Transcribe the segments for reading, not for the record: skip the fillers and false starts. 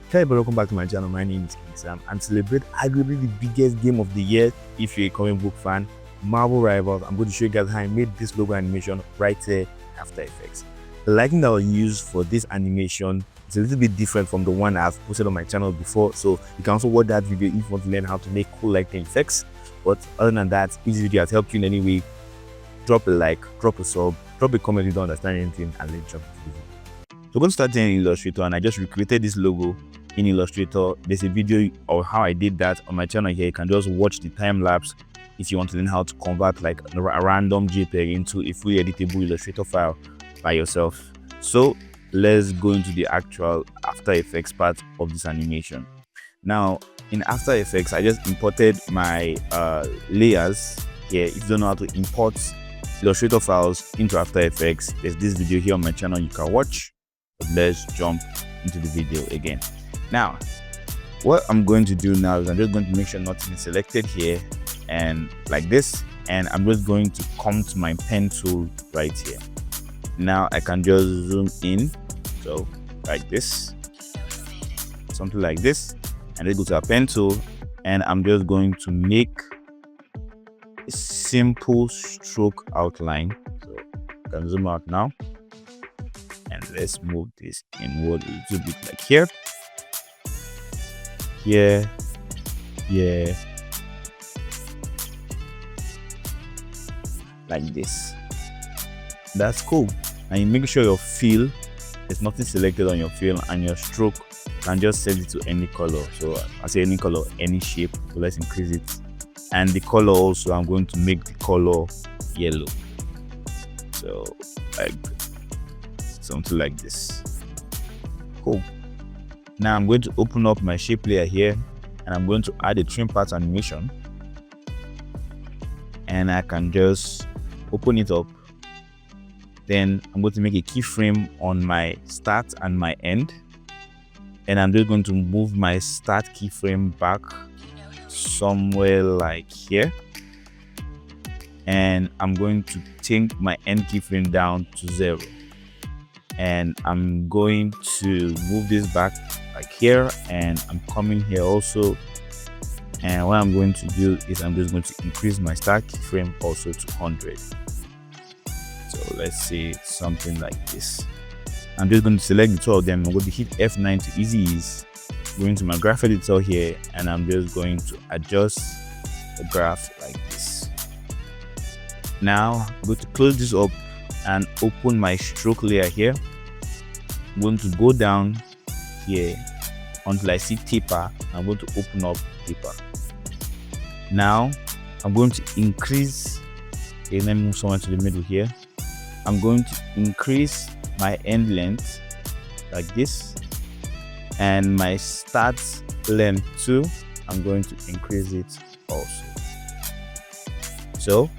Hey, but welcome back to my channel. My name is King Sam, and to celebrate arguably the biggest game of the year, if you're a comic book fan, Marvel Rivals, I'm going to show you guys how I made this logo animation right here in After Effects. The lighting that I used for this animation is a little bit different from the one I've posted on my channel before, so you can also watch that video if you want to learn how to make cool lighting effects. But other than that, if this video has helped you in any way, drop a like, drop a sub, drop a comment if you don't understand anything, and let's jump into the video. So we're going to start in Illustrator, and I just recreated this logo in Illustrator. There's a video of how I did that on my channel here. You can just watch the time lapse if you want to learn how to convert like a random JPEG into a fully editable Illustrator file by yourself. So let's go into the actual After Effects part of this animation. Now in After Effects, I just imported my layers here. If you don't know how to import Illustrator files into After Effects, there's this video here on my channel you can watch. But let's jump into the video again. Now, what I'm going to do now is I'm just going to make sure nothing is selected here and like this, and I'm just going to come to my pen tool right here. Now I can just zoom in, so like this, something like this, and then go to our pen tool, and I'm just going to make a simple stroke outline. So I can zoom out now, and let's move this inward a little bit, like here. Here, like this. That's cool. And you make sure your fill, there's nothing selected on your fill, and your stroke can just set it to any color. So I say any color, any shape. So let's increase it. And the color also, I'm going to make the color yellow. So like something like this. Cool. Now I'm going to open up my shape layer here, and I'm going to add a trim path animation, and I can just open it up. Then I'm going to make a keyframe on my start and my end, and I'm just going to move my start keyframe back somewhere like here, and I'm going to take my end keyframe down to 0, and I'm going to move this back like here, and I'm coming here also, and what I'm going to do is I'm just going to increase my start keyframe also to 100. So let's say something like this. I'm just going to select the two of them. I'm going to hit F9 to easy ease, going to my graph editor here, and I'm just going to adjust the graph like this. Now I'm going to close this up and open my stroke layer here. I'm going to go down here until I see taper. I'm going to open up taper. Now I'm going to increase, okay, let me move somewhere to the middle here. I'm going to increase my end length like this, and my start length too, I'm going to increase it also. So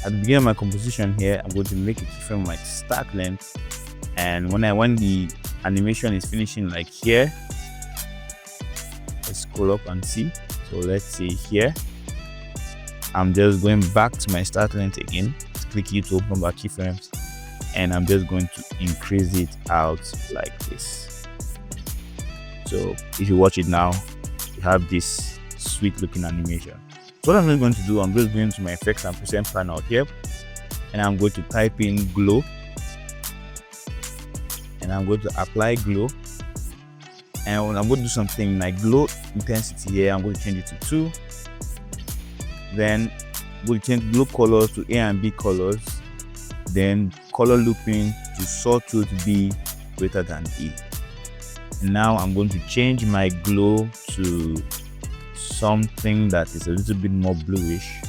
at the beginning of my composition here, I'm going to make a keyframe like start length, and when the animation is finishing like here, let's scroll up and see. So let's see here, I'm just going back to my start length again. Click here to open up our keyframes, and I'm just going to increase it out like this. So if you watch it now, you have this sweet looking animation. So what I'm just going to do, I'm just going to my effects and present panel here, and I'm going to type in glow, and I'm going to apply glow, and I'm going to do something like glow intensity here. I'm going to change it to 2. Then we'll change glow colors to A and B colors, then color looping to sawtooth B greater than E. And now I'm going to change my glow to something that is a little bit more bluish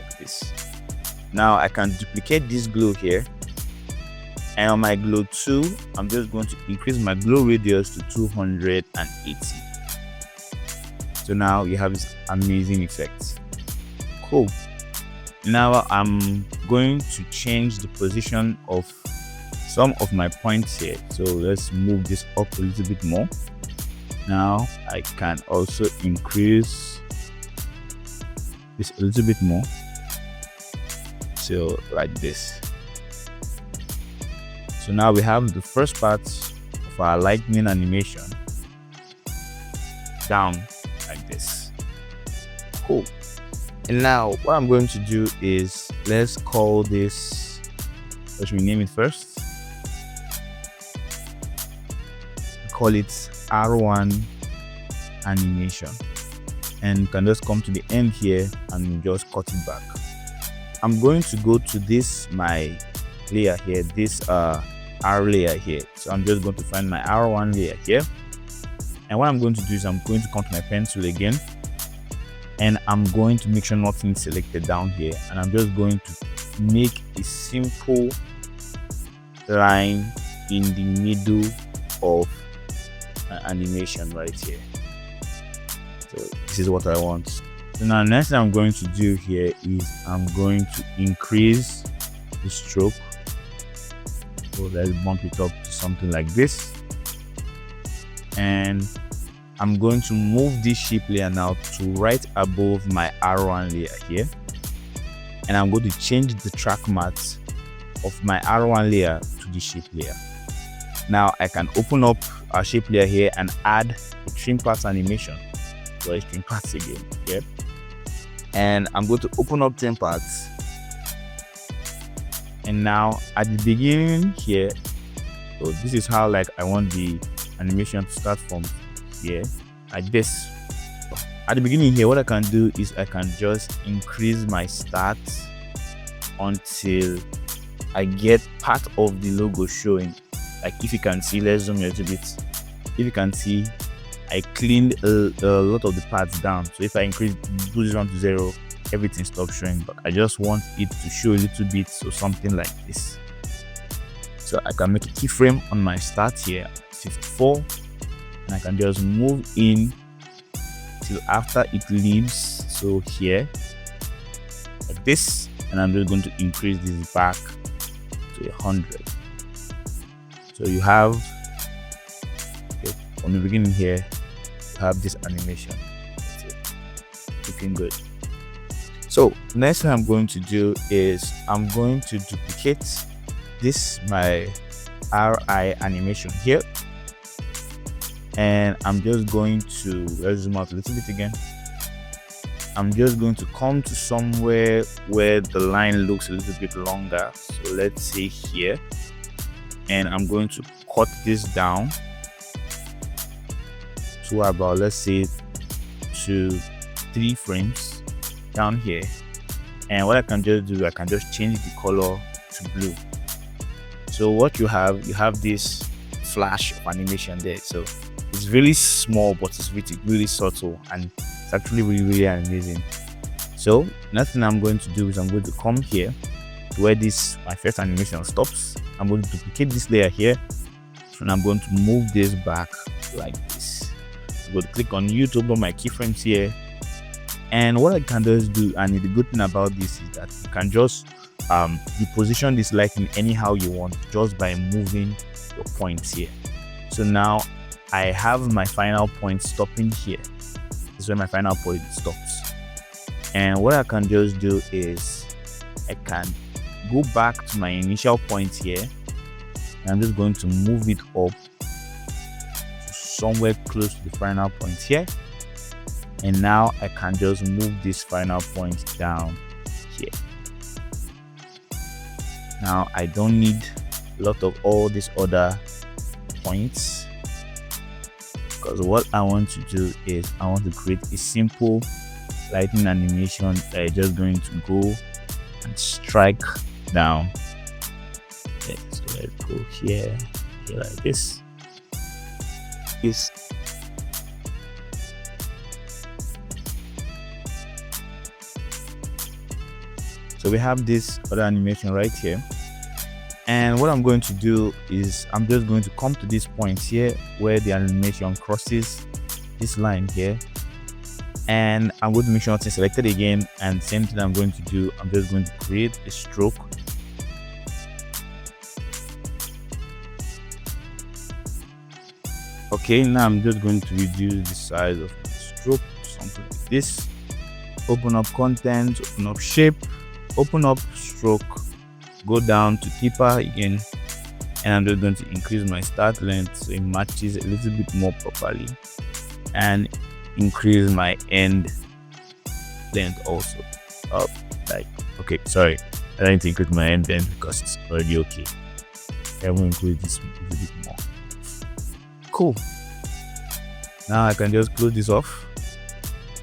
like this. Now I can duplicate this glow here, and on my glow 2, I'm just going to increase my glow radius to 280. So now you have this amazing effect. Cool. Now I'm going to change the position of some of my points here. So let's move this up a little bit more. Now I can also increase this a little bit more. So like this. So now we have the first part of our lightning animation. down like this. Cool. And now what I'm going to do is, let's call this, let's rename it first. Call it R1 animation, and you can just come to the end here and just cut it back. I'm going to go to this, my layer here, this R layer here. So I'm just going to find my R1 layer here, and what I'm going to do is I'm going to come to my pencil again, and I'm going to make sure nothing's selected down here, and I'm just going to make a simple line in the middle of an animation right here. So this is what I want. So now next thing I'm going to do here is I'm going to increase the stroke. So let's bump it up to something like this, and I'm going to move this shape layer now to right above my R1 layer here, and I'm going to change the track matte of my R1 layer to the shape layer. Now I can open up our shape layer here and add a trim path animation. So let's trim paths again. Yep. And I'm going to open up trim paths. And now at the beginning here, so this is how like I want the animation to start from here, like this. At the beginning here, what I can do is I can just increase my start until I get part of the logo showing. Like if you can see, let's zoom a little bit. If you can see, I cleaned a lot of the parts down. So if I increase, do this down to 0, everything stops showing. But I just want it to show a little bit, so something like this. So I can make a keyframe on my start here, 54, and I can just move in till after it leaves. So here, like this, and I'm just going to increase this back to 100. So you have, okay, from the beginning here, you have this animation. That's it. Looking good. So next thing I'm going to do is I'm going to duplicate this, my RI animation here, and I'm just going to, let's zoom out a little bit again. I'm just going to come to somewhere where the line looks a little bit longer. So let's say here. And I'm going to cut this down to about, let's say, to 3 frames down here. And what I can just do, I can just change the color to blue. So what you have this flash of animation there. So it's really small, but it's really subtle, and it's actually really amazing. So nothing I'm going to do is I'm going to come here to where this, my first animation stops. I'm going to duplicate this layer here, and I'm going to move this back like this. I'm going to click on U to open my keyframes here, and what I can just do, and the good thing about this is that you can just reposition this lighting anyhow you want just by moving your points here. So now I have my final point stopping here. This is where my final point stops, and what I can just do is I can go back to my initial point here, and I'm just going to move it up to somewhere close to the final point here, and now I can just move this final point down here. Now I don't need a lot of all these other points, because what I want to do is I want to create a simple lighting animation that is just going to go and strike down. Okay, so let's go here like this. So we have this other animation right here, and what I'm going to do is I'm just going to come to this point here where the animation crosses this line here, and I'm going to make sure nothing selected again, and same thing I'm going to do, I'm just going to create a stroke. Okay, now I'm just going to reduce the size of my stroke to something like this. Open up content, open up shape, open up stroke, go down to keeper again, and I'm just going to increase my start length so it matches a little bit more properly. And increase my end length also. Okay, sorry, I don't need to increase my end length because it's already okay. I will increase this a bit more. Cool. Now I can just close this off,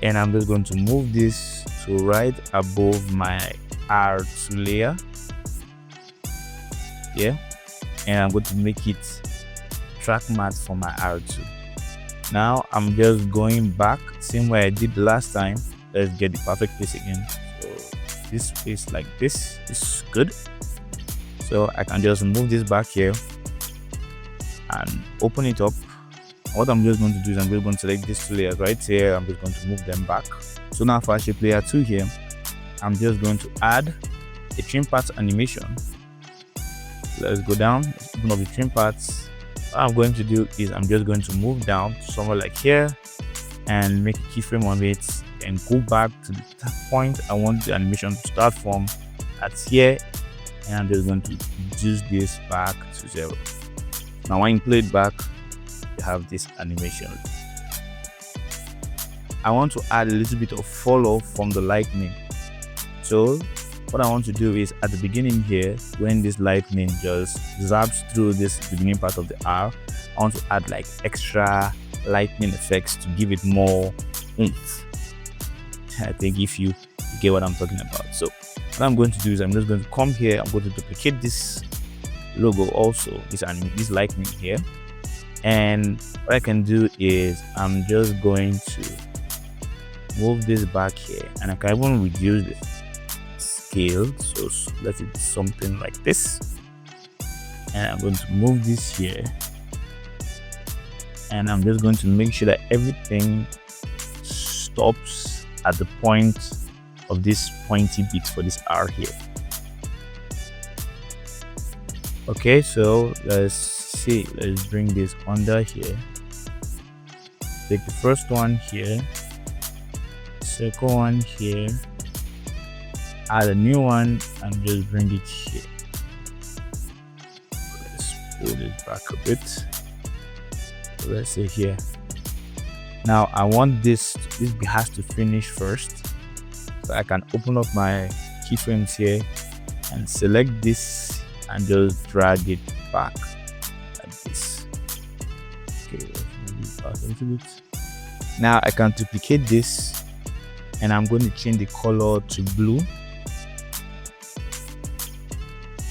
and I'm just going to move this to right above my R2 layer. Yeah, and I'm going to make it track matte for my R2. Now I'm just going back, same way I did last time. Let's get the perfect face again. So this face like this is good. So I can just move this back here and open it up. What I'm just going to do is I'm just going to select these two layers right here. I'm just going to move them back. So now for shape layer 2 here, I'm just going to add a trim path animation. Let's go down, let's open up the trim paths. What I'm going to do is I'm just going to move down somewhere like here and make a keyframe on it and go back to the point I want the animation to start from. That's here, and I'm just going to reduce this back to 0. Now when you play it back, you have this animation. I want to add a little bit of follow from the lightning. So what I want to do is at the beginning here, when this lightning just zaps through this beginning part of the R, I want to add like extra lightning effects to give it more oomph. I think if you get what I'm talking about. So what I'm going to do is I'm just going to come here, I'm going to duplicate this logo also, this lightning here, and what I can do is I'm just going to move this back here, and I can even reduce the scale, so let it be something like this, and I'm going to move this here, and I'm just going to make sure that everything stops at the point of this pointy bit for this R here. Okay, so let's bring this under here, take the first one here, second one here, add a new one and just bring it here. Let's pull this back a bit. So let's say here. Now I want this has to finish first, so I can open up my keyframes here and select this and just drag it back like this. Okay, let's move it back a little bit. Now I can duplicate this, and I'm going to change the color to blue,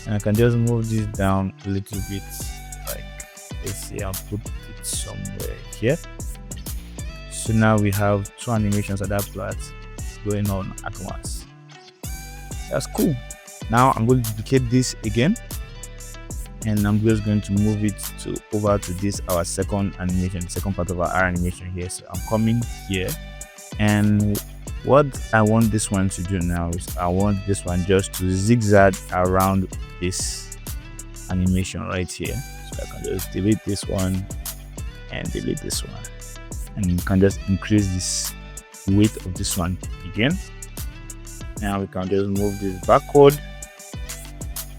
and I can just move this down a little bit, like let's see, I'll put it somewhere here. So now we have two animations at that plot going on at once. That's cool. Now I'm going to duplicate this again, and I'm just going to move it over to this our second animation, second part of our R animation here. So I'm coming here, and what I want this one to do now is I want this one just to zigzag around this animation right here. So I can just delete this one and delete this one, and you can just increase this weight of this one again. Now we can just move this backward.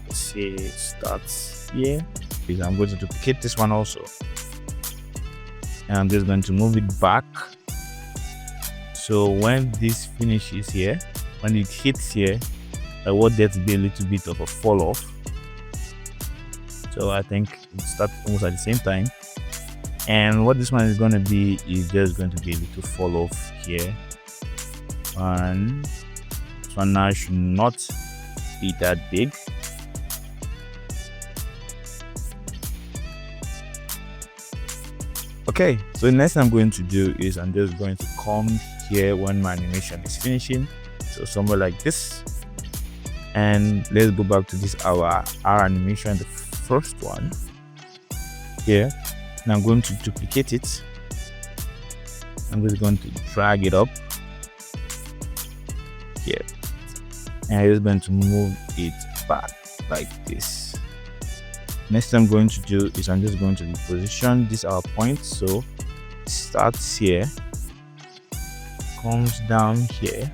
Let's see, it starts here. I'm going to duplicate this one also, and I'm just going to move it back. So when this finishes here, when it hits here, I want there to be a little bit of a fall off. So I think it starts almost at the same time. And what this one is going to be is just going to be a little fall off here. And this one now should not be that big. Okay, so the next thing I'm going to do is I'm just going to come here when my animation is finishing, so somewhere like this, and let's go back to this our R animation, the first one here, and I'm going to duplicate it. I'm just going to drag it up here, and I'm just going to move it back like this. Next thing I'm going to do is I'm just going to reposition this our point, so it starts here, comes down here,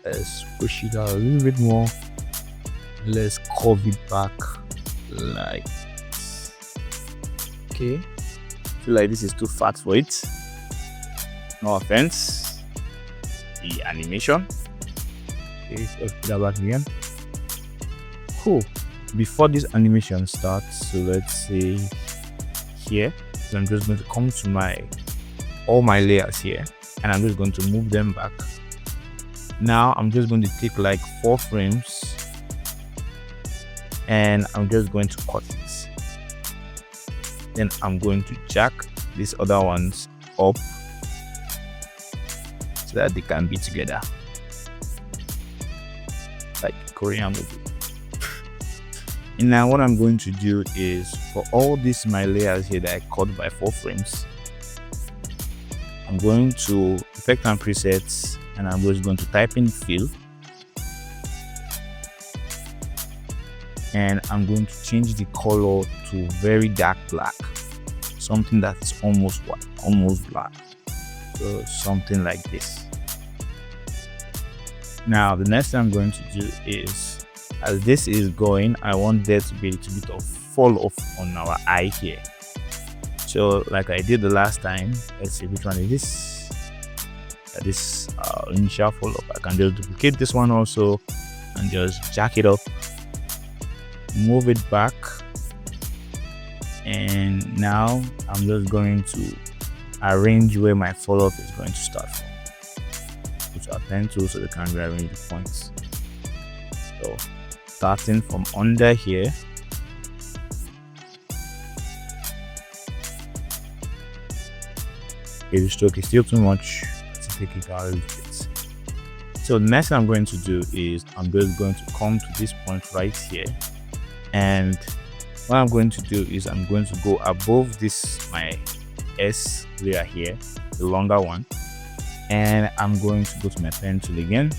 let's push it out a little bit more, let's curve it back like okay, I feel like this is too fat for it. No offense. The animation. Okay, let's put that back again. Cool. Before this animation starts, so let's say here, so I'm just going to come to all my layers here, and I'm just going to move them back. Now I'm just going to take like 4 frames, and I'm just going to cut it. Then I'm going to jack these other ones up so that they can be together like Korean movie. And now what I'm going to do is, for all these my layers here that I cut by 4 frames, I'm going to effect and presets, and I'm just going to type in fill, and I'm going to change the color to very dark black, something that's almost white, almost black, so something like this. Now the next thing I'm going to do is, as this is going, I want there to be a little bit of fall off on our eye here. So like I did the last time, let's see which one is this. This initial fall off. I can just duplicate this one also and just jack it up, move it back, and now I'm just going to arrange where my fall off is going to start from. Which are pen tools so they can rearrange the points. So starting from under here, the stroke is still too much, to take it out a little bit. So the next thing I'm going to do is I'm just going to come to this point right here, and what I'm going to do is I'm going to go above this my S layer here, the longer one, and I'm going to go to my pen tool again,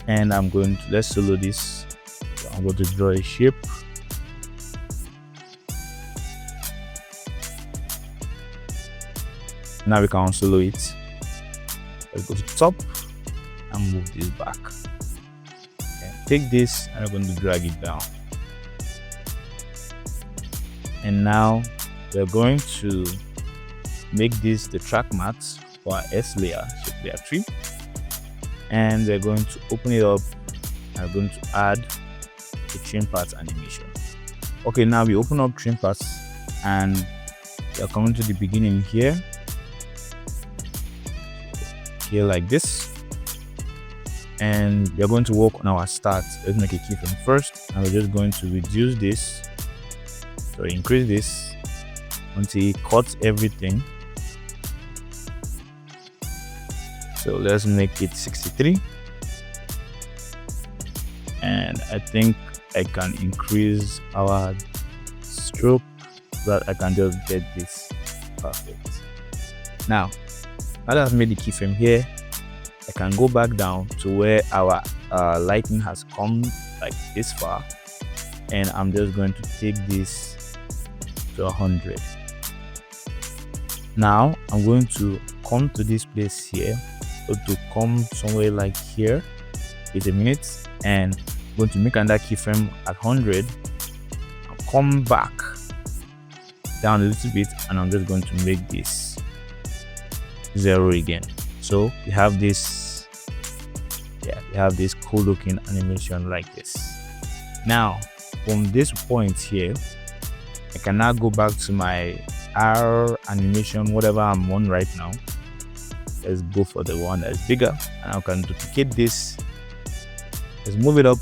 and I'm going to, let's solo this. So I'm going to draw a shape. Now we can solo it. Let's go to the top and move this back. Okay. Take this and I'm going to drag it down. And now we're going to make this the track matte for our S layer, shape layer 3. And we're going to open it up and we're going to add a trim path animation. Okay, now we open up trim paths and we're coming to the beginning here like this, and we're going to work on our start. Let's make a keyframe first, and we're just going to reduce this, so increase this until it cuts everything. So let's make it 63, and I think I can increase our stroke so that I can just get this perfect. Now that I've made the keyframe here, I can go back down to where our lighting has come like this far, and I'm just going to take this to 100. Now I'm going to come to this place here, so to come somewhere like here. Wait a minute, and I'm going to make another keyframe at 100 and come back down a little bit, and I'm just going to make this 0 again. So we have this, we have this cool looking animation like this. Now from this point here, I can now go back to my R animation, whatever I'm on right now. Let's go for the one that's bigger, and I can duplicate this. Let's move it up,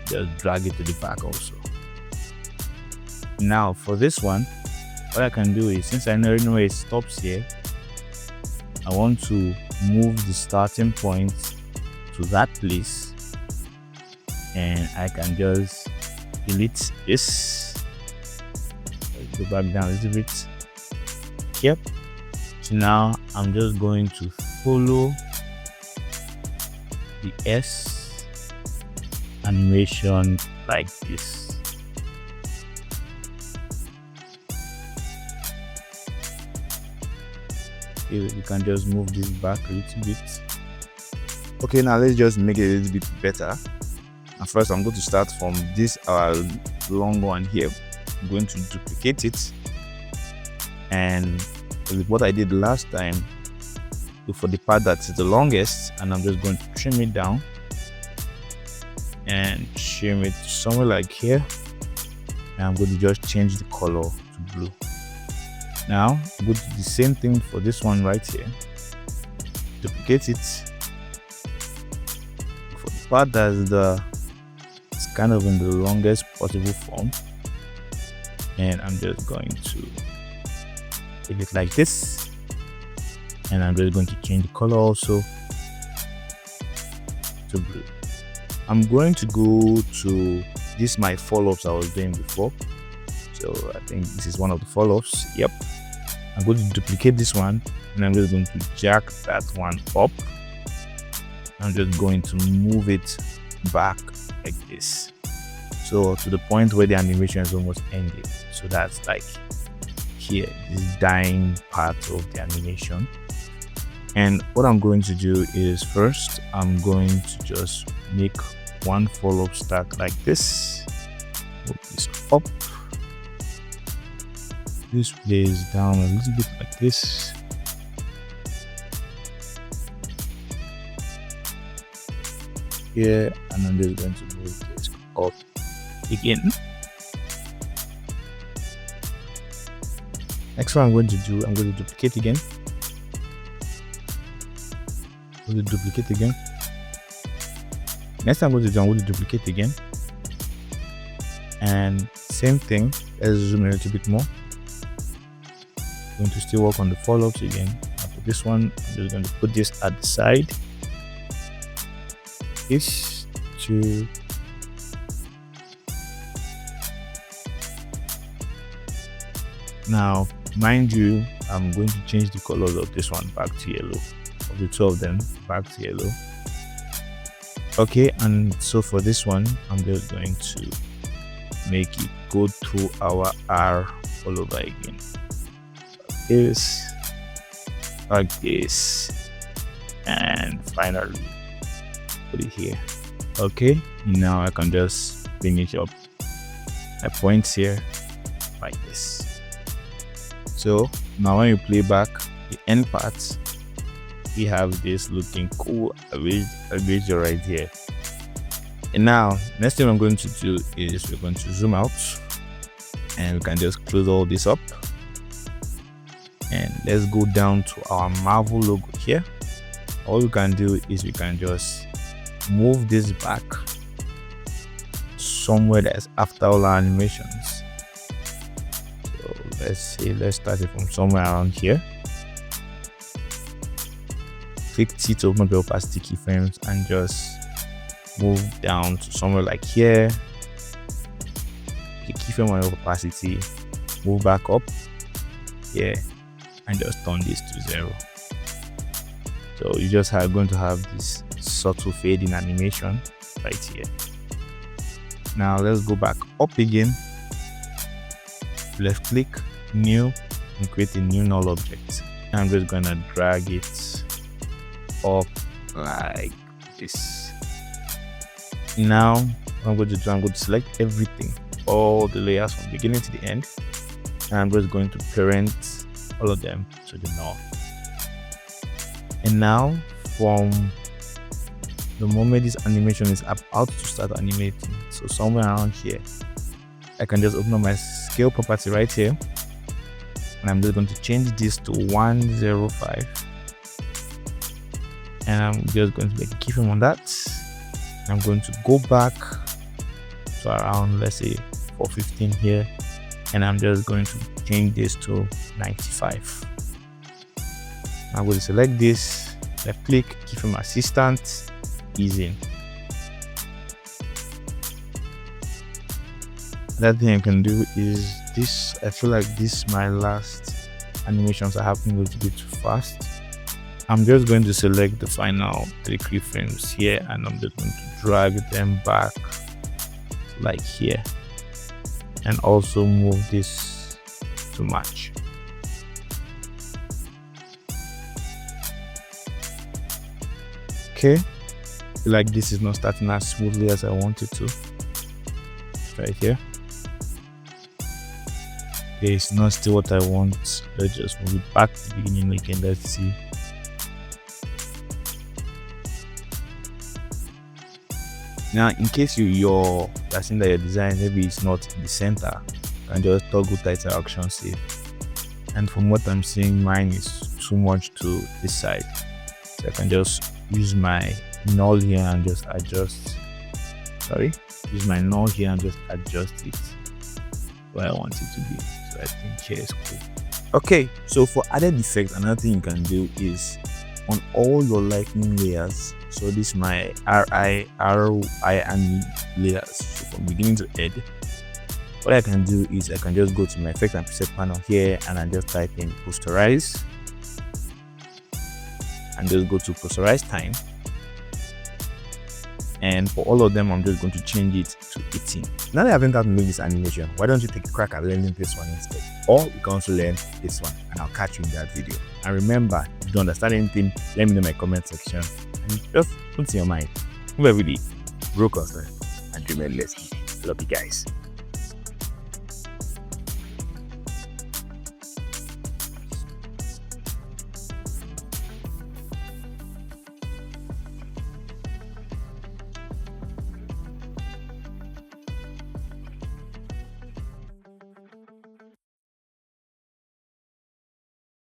just drag it to the back also. Now for this one, what I can do is, since I know where it stops here, I want to move the starting point to that place, and I can just delete this. Let's go back down a little bit. Yep. So now I'm just going to follow the S animation like this. We can just move this back a little bit. Okay, now let's just make it a little bit better. And first, I'm going to start from this long one here. I'm going to duplicate it, and with what I did last time, look for the part that is the longest, and I'm just going to trim it down and trim it somewhere like here, and I'm going to just change the color to blue. Now I'm going to do the same thing for this one right here. Duplicate it for the part that's it's kind of in the longest possible form, and I'm just going to leave it like this, and I'm just going to change the color also to blue. I'm going to go to this my follow-ups I was doing before. So I think this is one of the follow-ups. Yep. I'm going to duplicate this one, and I'm just going to jack that one up. I'm just going to move it back like this, so to the point where the animation is almost ended. So that's like here, this dying part of the animation. And what I'm going to do is, first I'm going to just make one follow-up stack like this. Move this up, this plays down a little bit like this, here, and I'm just going to move this up again. Next one I'm going to do, I'm going to duplicate again. I'm going to duplicate again. Next I'm going to do, I'm going to duplicate again. And same thing, let's zoom in a little bit more. I'm going to still work on the follow-ups again. And for this one, I'm just going to put this at the side. This to now, mind you, I'm going to change the colors of this one back to yellow, of the two of them back to yellow. Okay, and so for this one, I'm just going to make it go through our R all over again, like this, and finally put it here. Okay, now I can just finish up my points here like this. So now when you play back the end part, we have this looking cool arrangement right here. And now next thing I'm going to do is we're going to zoom out, and we can just close all this up, and let's go down to our Marvel logo here. All we can do is we can just move this back somewhere that's after all our animations. So let's start it from somewhere around here. Click T to open the opacity keyframes and just move down to somewhere like here. Click keyframe on opacity, move back up here, and just turn this to 0. So you just are going to have this subtle fading animation right here. Now let's go back up again, left click, new, and create a new null object. And I'm just gonna drag it up like this. Now what I'm going to do, I'm going to select everything, all the layers from beginning to the end, and I'm just going to parent all of them to the null. And now from the moment this animation is about to start animating, so somewhere around here, I can just open up my scale property right here, and I'm just going to change this to 105, and I'm just going to make a keyframe on that. I'm going to go back to around, let's say 415 here, and I'm just going to change this to 95. I'm going to select this, left click, keyframe assistant, ease in. That thing I can do is this. I feel like this my last animations are happening a little bit too fast. I'm just going to select the final 3 keyframes here, and I'm just going to drag them back like here, and also move this to match. Okay, feel like this is not starting as smoothly as I want it to. Right here. Okay, it's not still what I want. Let's just move it back to the beginning again. Let's see. Now, in case you're seeing that your design maybe it's not in the center, you can just toggle title action save. And from what I'm seeing, mine is too much to this side, so I can just use my null here and just adjust. Use my null here and just adjust it where I want it to be. So I think here is cool. Okay, so for added effect, another thing you can do is on all your lightning layers. So this is my RI, and layers. So from beginning to end, what I can do is I can just go to my effect and preset panel here and I just type in posterize and just go to posterize time. And for all of them, I'm just going to change it to 18. Now that I haven't had to make this animation, why don't you take a crack at learning this one instead? Or you can also learn this one, and I'll catch you in that video. And remember, if you don't understand anything, let me know in my comment section. And just put in your mind, move every day, grow constant, and dream endlessly. Love you guys.